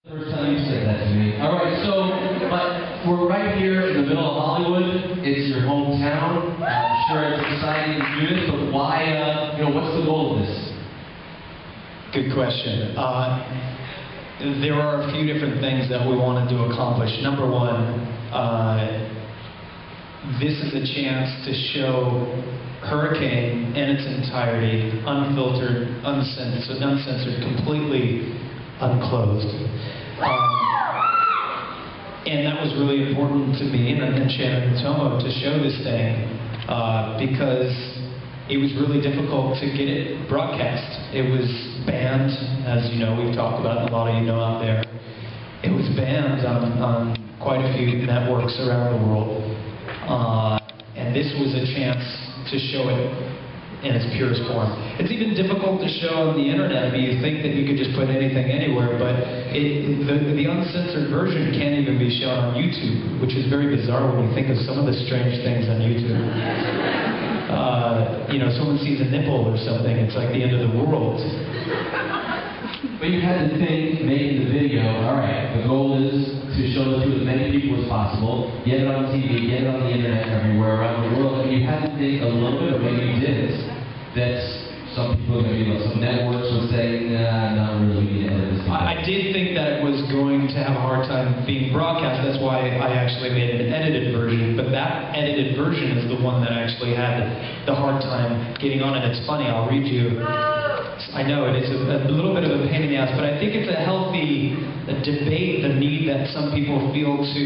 First time you said that to me. All right, so, but we're right here in the middle of Hollywood. It's your hometown. I'm sure it's exciting to do this, but why, what's the goal of this? Good question. There are a few different things that we wanted to accomplish. Number one, this is a chance to show Hurricane in its entirety, unfiltered, uncensored, completely unclosed. And that was really important to me and Jared Leto to show this thing because it was really difficult to get it broadcast. It was banned, as you know, we've talked about, and a lot of you know out there. It was banned on quite a few networks around the world. And this was a chance to show it in its purest form. It's even difficult to show on the internet. I mean, you think that you could just put anything anywhere, but the uncensored version can't even be shown on YouTube, which is very bizarre when you think of some of the strange things on YouTube. Someone sees a nipple or something, it's like the end of the world. But you had to think, making the video, all right, the goal is to show it to as many people as possible, get it on TV, get it on the internet everywhere around the world, and you had to think a little bit, or maybe you did, that some people, maybe some networks would say, nah, not really, we need to edit this. I did think that it was going to have a hard time being broadcast. That's why I actually made an edited version. But that edited version is the one that actually had the hard time getting on. And it's funny, I'll read you. I know it is a little bit of a pain in the ass, but I think it's a healthy debate, the need that some people feel to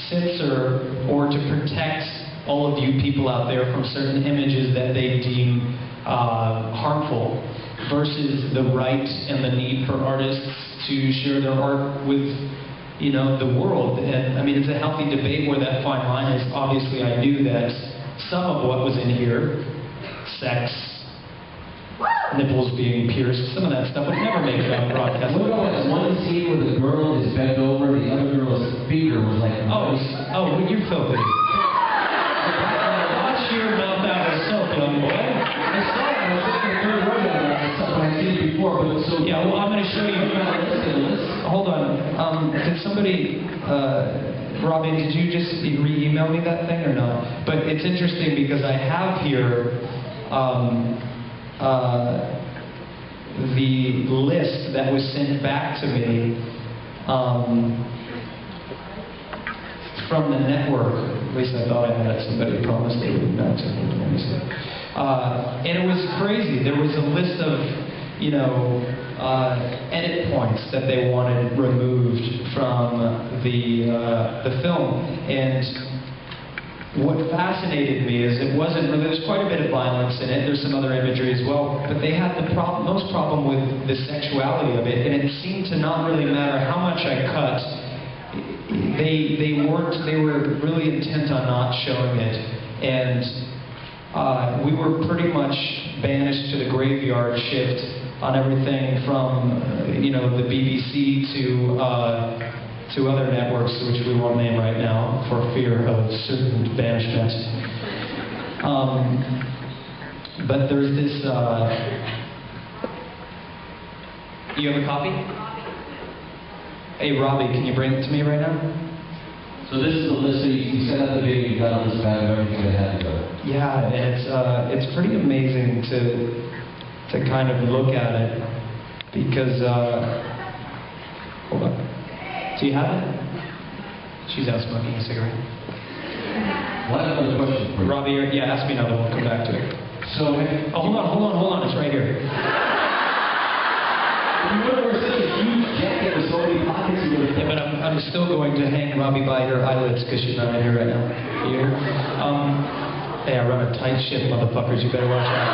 censor or to protect all of you people out there from certain images that they deem harmful, versus the right and the need for artists to share their art with, the world. And I mean, it's a healthy debate where that fine line is. Obviously, I knew that some of what was in here, sex, nipples being pierced, some of that stuff would never make it on broadcast. What about that one scene where the girl is bent over, the other girl's finger was like... Oh, you're filthy. Wash your mouth out of soap, young boy. I saw it. I was in the third row when I seen it before, but so... Yeah, well, I'm going to show you. Hold on. Did somebody... Robbie, did you just re-email me that thing or not? But it's interesting because I have here... the list that was sent back to me from the network. At least I thought I had. Somebody promised they would back to me. And it was crazy. There was a list of, edit points that they wanted removed from the film. And what fascinated me is it wasn't really, there's quite a bit of violence in it, there's some other imagery as well, but they had the most problem with the sexuality of it, and it seemed to not really matter how much I cut. They were really intent on not showing it, and we were pretty much banished to the graveyard shift on everything from, the BBC to other networks, which we won't name right now for fear of certain banishment. But there's this, you have a copy? Hey, Robbie, can you bring it to me right now? So this is the list that you set out the video, you got on this bag of everything that had to go. Yeah, and it's pretty amazing to kind of look at it, because, hold on. Do you have it? She's out smoking a cigarette. Well, I have another question for you. Robbie, ask me another one. We'll come back to it. So, hold on. It's right here. You would have wear such a huge jacket with so many pockets. Yeah, but I'm still going to hang Robbie by her eyelids because she's not in here right now. You hear? Hey, I run a tight ship, motherfuckers. You better watch out.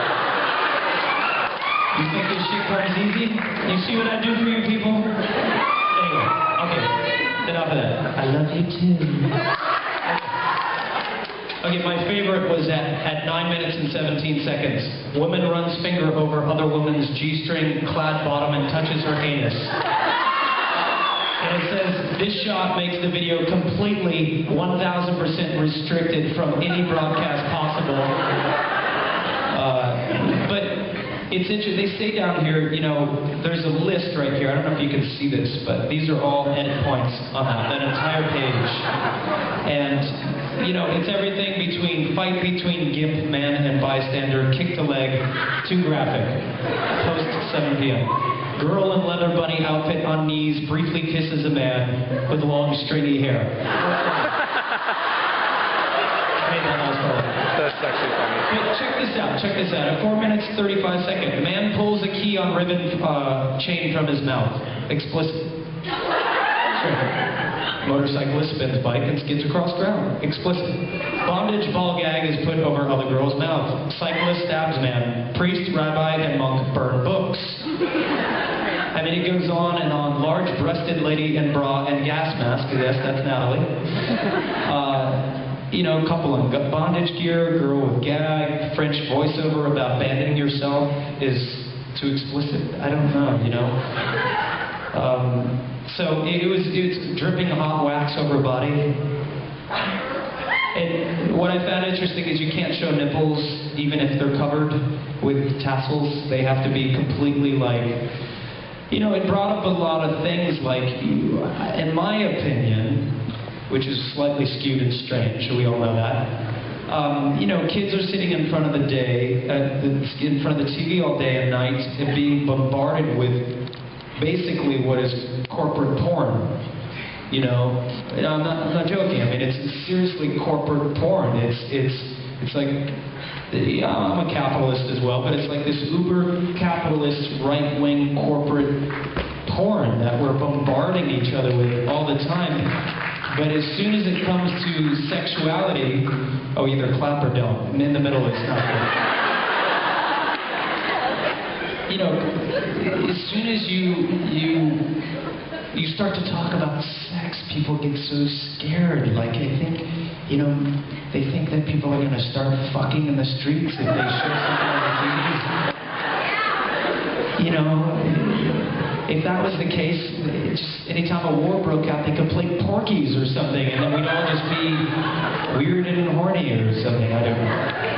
You think this shit comes easy? You see what I do for you people? Anyway. Okay, enough of that. I love you too. Okay, my favorite was at 9 minutes and 17 seconds. Woman runs finger over other woman's G-string clad bottom and touches her anus. And it says, this shot makes the video completely 1000% restricted from any broadcast possible. But It's interesting. They say down here, you know, there's a list right here. I don't know if you can see this, but these are all edit points on that entire page. And, you know, it's everything between fight between gimp man and bystander, kick the leg, too graphic, post 7 p.m. Girl in leather bunny outfit on knees briefly kisses a man with long stringy hair. That's actually funny. But check this out. At 4 minutes, 35 seconds, man pulls a key on ribbon chain from his mouth. Explicit. Sure. Motorcyclist spins bike and skids across ground. Explicit. Bondage ball gag is put over other girl's mouth. Cyclist stabs man. Priest, rabbi, and monk burn books. I mean, it goes on and on. Large-breasted lady in bra and gas mask. Yes, that's Natalie. You know, couple in bondage gear, girl with gag, French voiceover about abandoning yourself is too explicit. I don't know, you know. So it's dripping hot wax over body. And what I found interesting is you can't show nipples even if they're covered with tassels. They have to be completely like, you know, it brought up a lot of things like, in my opinion, which is slightly skewed and strange, we all know that. You know, kids are sitting in front of the in front of the TV all day and night and being bombarded with basically what is corporate porn. You know, and I'm not joking. I mean, it's seriously corporate porn. It's like, I'm a capitalist as well, but it's like this uber-capitalist, right-wing corporate porn that we're bombarding each other with all the time. But as soon as it comes to sexuality, oh, either clap or don't. And in the middle, it's not good. You know, as soon as you start to talk about sex, people get so scared. Like, they think that people are going to start fucking in the streets if they show something on the TV. You know, if that was the case, just anytime a war broke out, they could play Porky's or something, and then we'd all just be weirded and horny or something. I don't know.